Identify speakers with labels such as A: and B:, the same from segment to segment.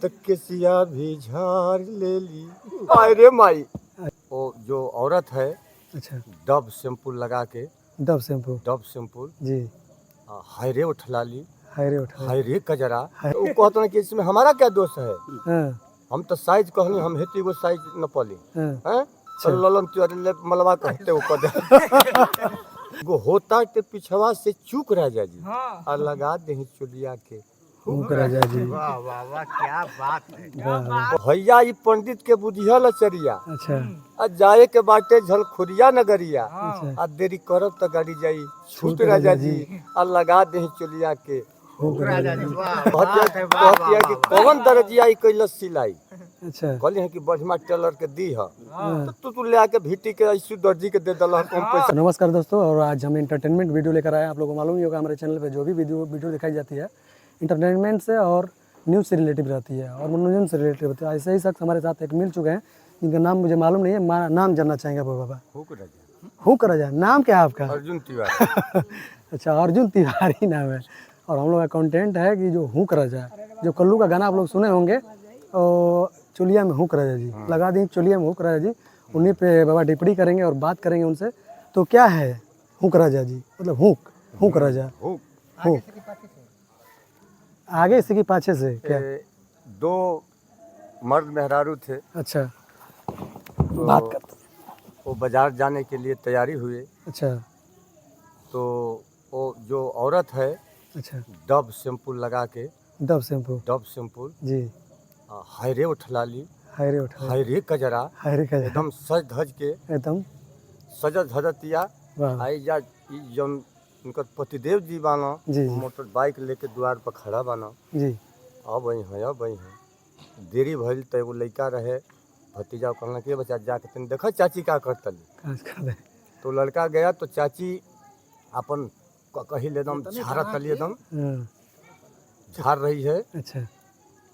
A: तक के सिया भी झाड़ ले ली। अरे माई, वो जो औरत है
B: अच्छा,
A: डब शैम्पू लगा के,
B: डब शैम्पू
A: डब शैम्पू
B: जी।
A: हायरे उठला ली,
B: हायरे उठा
A: हायरे कजरा। तो वो कहते हैं कि इसमें हमारा क्या दोष है?
B: हाँ,
A: हम तो साइज कहनी, हम हेती वो साइज न पली
B: हाँ,
A: हैं। तो ललन त्योरे मलवा कहते वो कदे वो होता के पिछवा से चूक रह जा जी और लगा दे चुलिया के।
B: हुक राजा जी।
A: वाह वाह वाह, क्या बात है।
B: वाह, वाह।
A: भैया ई पंडित के बुझियल चरिया
B: अच्छा,
A: आ जाए के बाटे झलखुरिया नगरिया
B: अच्छा।
A: आ देरी करब त गाड़ी जाई छूट
B: छूट
A: राजा
B: राजा
A: जी
B: जी।
A: आ लगा दे चुलिया के।
B: हुक राजा जी।
A: कहतिया कि कौन दर्जिया ई कैलस सिलाई,
B: अच्छा,
A: कहली है कि बढ़िया टेलर के दी है
B: हाँ।
A: तो तू ले आके भीटी के ऐसी दर्जी के दे दल कम पैसा।
B: नमस्कार दोस्तों, और आज हम इंटरटेनमेंट वीडियो लेकर आए हैं। आप लोगों को मालूम ही होगा हमारे चैनल पे जो भी वीडियो दिखाई जाती है इंटरटेनमेंट से और न्यूज़ से रिलेटिव रहती है और मनोरंजन से रिलेटिव रहती है। ऐसे ही शख्स हमारे साथ एक मिल चुके हैं जिनका नाम मुझे मालूम नहीं है, नाम जानना चाहेंगे आप बाबा। हुक राजा, नाम क्या है आपका?
A: अर्जुन तिवारी।
B: अच्छा, अर्जुन तिवारी नाम है। और हम लोग का कंटेंट है कि जो हुक राजा, जो कल्लू का गाना आप लोग सुने होंगे, और चुलिया में हुक राजा जी लगा दी, चुलिया में हुक राजा जी, उन्हीं पे बाबा टिप्पणी करेंगे और बात करेंगे उनसे। तो क्या है हुक राजा जी, मतलब हुक राजा, हुक आगे से कि पाछे से क्या?
A: दो मर्द मेहरारू थे।
B: अच्छा,
A: तो
B: बात कर।
A: वो बाजार जाने के लिए तैयारी हुए।
B: अच्छा,
A: तो वो जो औरत है
B: अच्छा,
A: डब शैम्पू लगा के,
B: डब शैम्पू
A: डब शैम्पू
B: जी।
A: हायरे उठला ली,
B: हायरे उठा,
A: हायरे कजरा,
B: हायरे का
A: एकदम सज धज के,
B: एकदम।
A: सजत धजतिया
B: वाह
A: आई जा। ई जौन उनकर पतिदेव जी बाना
B: जी,
A: मोटर बाइक लेके द्वार पर खड़ा बाना।
B: जी।
A: अब वही है देरी भइल तो एगो लड़का रहे भतीजा, कहना कि बच्चा जाके तनी देखा चाची का करतली।
B: काज कर दे।
A: तो लड़का गया तो चाची अपन कही एकदम झाड़ा तली, एकदम
B: हाँ,
A: झाड़ रही है।
B: अच्छा,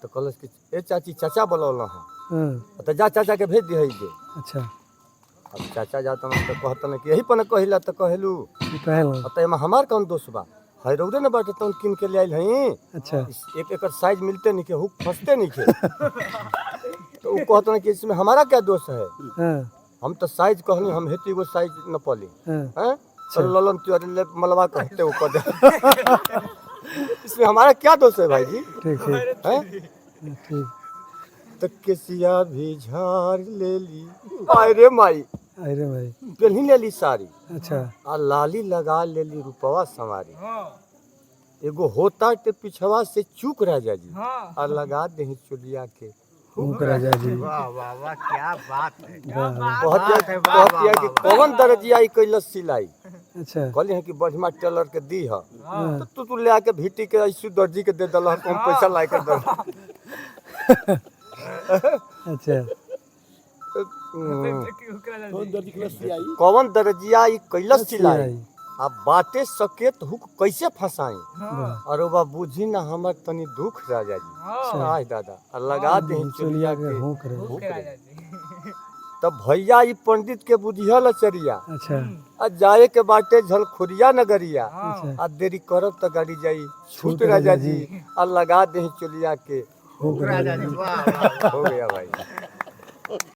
A: तो कहलस कि ए चाची, चाचा बोलौला है
B: हाँ,
A: तो जा चाचा के भेज दिहे जे।
B: अच्छा।
A: अब चाचा जाता तो कहता कि यही पर न कहिला तो कहलू
B: पहल,
A: तो एमा हमार कौन दोष बा, है रौदे न बाटे तो किन के ले आइल हई।
B: अच्छा।
A: एक एकर साइज मिलते नहीं के, हुक फंसते नहीं के। तो वो कहता कि इसमें हमारा क्या दोष है?
B: हाँ,
A: हम तो साइज कहनी, हम हेती वो साइज न पली
B: हाँ,
A: हैं। तो ललन त्योरे मलवा कहते वो कदे इसमें हमारा क्या दोष है भाई जी?
B: ठीक ठीक
A: हैं
B: ठीक।
A: तक के सिया भी झाड़ ले ली। अरे माई,
B: अरे भाई,
A: पहनी ले ली साड़ी
B: अच्छा,
A: आ लाली लगा ले ली, रुपवा संवारी। एगो होता के पिछवा से चूक रह जा जी और लगा दे चुलिया के।
B: हुक राजा जी।
A: वाह वाह वाह, क्या बात है।
B: वाह, वाह।
A: कहतिया कि कौन दर्जिया ई कैलस सिलाई,
B: अच्छा,
A: कहली है कि बढ़िया टेलर के दी है
B: हाँ,
A: तो तू ले आके भीटी के ऐसी दर्जी के दे दल कम पैसा ला के दल।
B: अच्छा,
A: कौन दर्जिया ई कैलस सिलाई
B: सिलाई।
A: अब बाटे सकेत हुक कैसे फंसाई।
B: वाह,
A: और बा बुझी ना हमर तनी दुख राजा जी। आय दादा आ लगा दे चुलिया के
B: हुक राजा।
A: हुक रे। तब भैया ई पंडित के बुझियल चरिया
B: अच्छा,
A: आ जाए के बाटे झलखुरिया नगरिया
B: अच्छा।
A: आ देरी करब त गाड़ी जाई छूट
B: छूट
A: राजा
B: राजा
A: जी
B: जी।
A: आ लगा दे चुलिया के।
B: हुक राजा जी।
A: हो गया भाई।